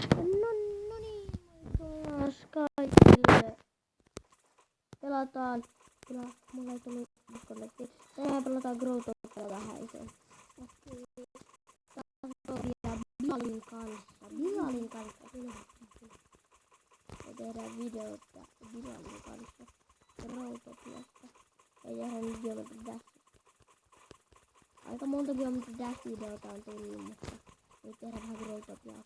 No niin, taas kaikille. Pelataan. Kyllä, mulla ei tullut disconnecti. Tänään pelataan Growtopia vähäisen. Taas on vielä Bilalin kanssa. Me tehdään videota Bilalin kanssa Growtopiasta. Ei tehdä nyt jotain Dash. Aika monta kilometriä Dash-videota on tullut, mutta nyt tehdään vähän Growtopiaa.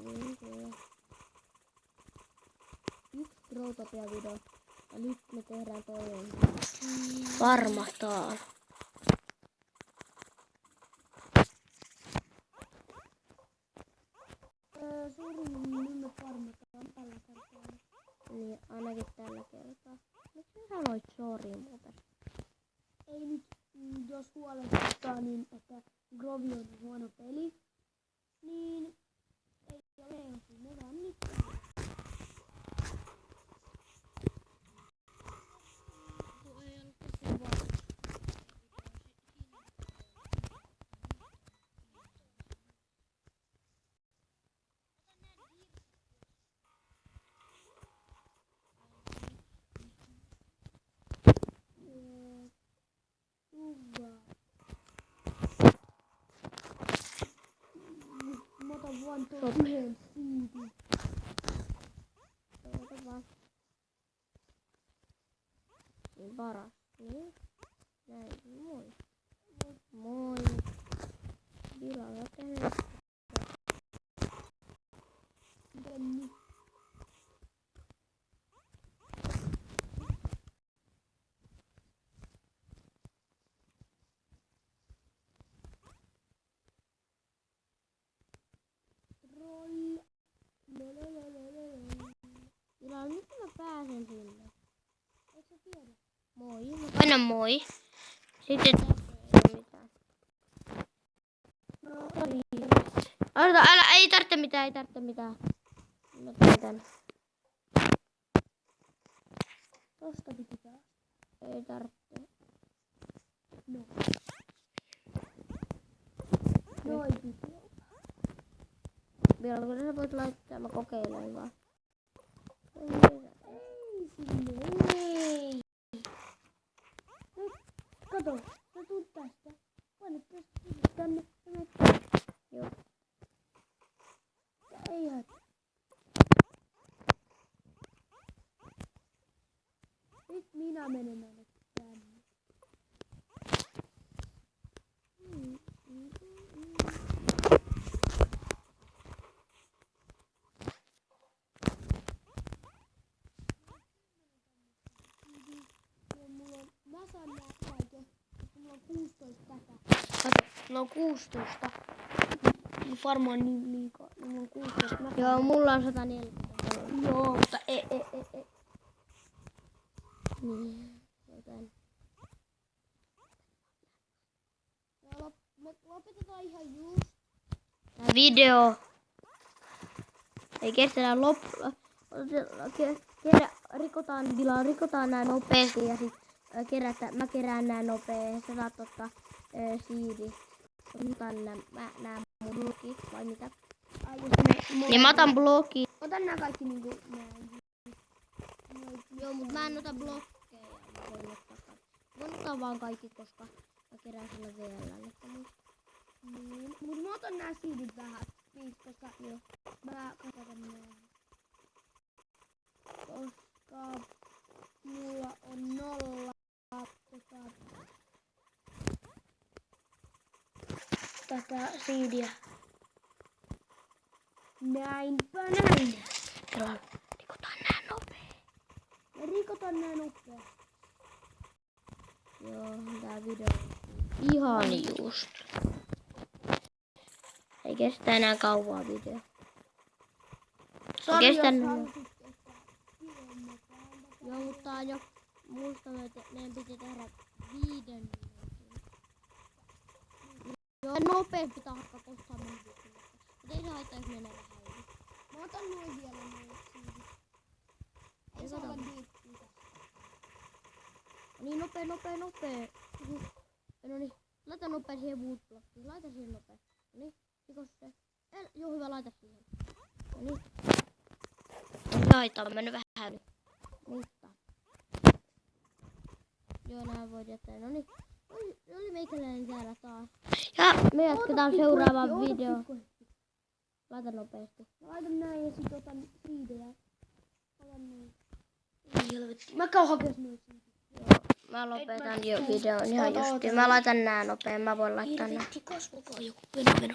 Video. Yksi Growtopia video. Ja nyt me tehdään toinen. Farmataan. Suurin nimet farmataan tällä kertaa. Niin, ainakin tällä kertaa. Miksi sä sanoit sorry muuten? Ei nyt, jos huolestuttaa, niin että Grovi on huono peli, niin ei ole ehdotus. Me vaan nyt. Mä otan vaan tuon yhden siitin. Ota vaan. Niin paras. Niin. Näin. Moi. Moi. Bilalla tehnyt. Miten nyt? Roll. Bilalla, nyt mä pääsen sinne. Eikö sä tiedä? Moi. Aina moi. Sitten tässä ei mitään. Älä, ei tarvitse mitään. Mä teen tän. Tosta piti päästä. Ei tarvitse. No. Noin piti olla. Bilalla, kun sä voit laittaa, mä kokeilen vaan. Ei sinne, ei. Nyt, kato, sä tuut tästä. Painat tästä tänne, sä menet tänne. Joo. Ei haittaa. Nyt minä menen aina tänne. Mä saan nää kaiken, mutta mulla on 16 tätä. Kato, mulla on 16. Varmaan niin liikaa. Mulla on 16. Joo, mulla on 140. Joo, mutta ei. Niin, joten. Me lopetetaan ihan just. Tää video ei kestä rikotaan nää nopeesti ja sit mä kerään nää nopee. Sä saat ottaa siidi. Otan nää mun blokit vai mitä? Ai Niin mä otan blokit. Otan nää kaikki niinku näin. Joo, mut mä en ota blokkeja. Voin ottaa vaan kaikki, koska mä kerään sillä VL:lle. Niin, mut mä otan nää siidit vähän. Niin, koska joo, mä katsotan nää. Koska mulla on 0 Tätä siidiä. Näinpä näin. Silloin rikotaan nää nopee. Me rikotaan nää nopea. Joo, tää video on ihan just. Ei kestä enää kauaa video. Sori, jos Kestän. halusit kestää pidemmän. Joo, mutta jo muistan, että meidän piti tehdä 5 minuutin. Joo, nopeasti pitää hakkaa kohtaan minuutin. Mutta ei se haittaa, jos menee vähän yli. Mä otan noin vielä noin siidit. Ei saa vaan diippiä. Niin nopee. No niin, laita nopea siihen woodblockiin. Laita siihen nopea. No niin, rikos se. Joo, hyvä, laita siihen. No niin. Laita on mennyt vähän. Mutta. Joo, nää voit jättää. No niin. Oli meikäläinen täällä taas. Ja Me jatketaan seuraavaan videoon. Laita nopeasti. Mä laitan näin ja sit otan riidejä. Otan näin. helvetti. Mä käyn hakes noissa. Mä lopetan jo videon ihan justiin. Mä laitan nää nopea. Mä voin laittaa nää. Helvetti, kasvokaa joku. Meno.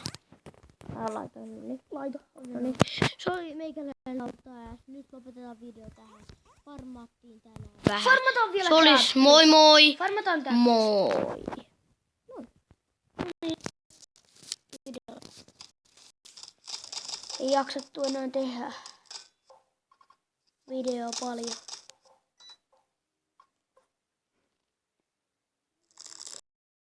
Mä laitoin no niin. Laita. No niin. Se oli meikäläinen lauttaa ja nyt lopetetaan video tähän. Farmattiin tänään. Vähän. Farmataan vielä Se olis moi moi. Farmataan tää. Moi. Ei jaksattu enää tehdä video paljon.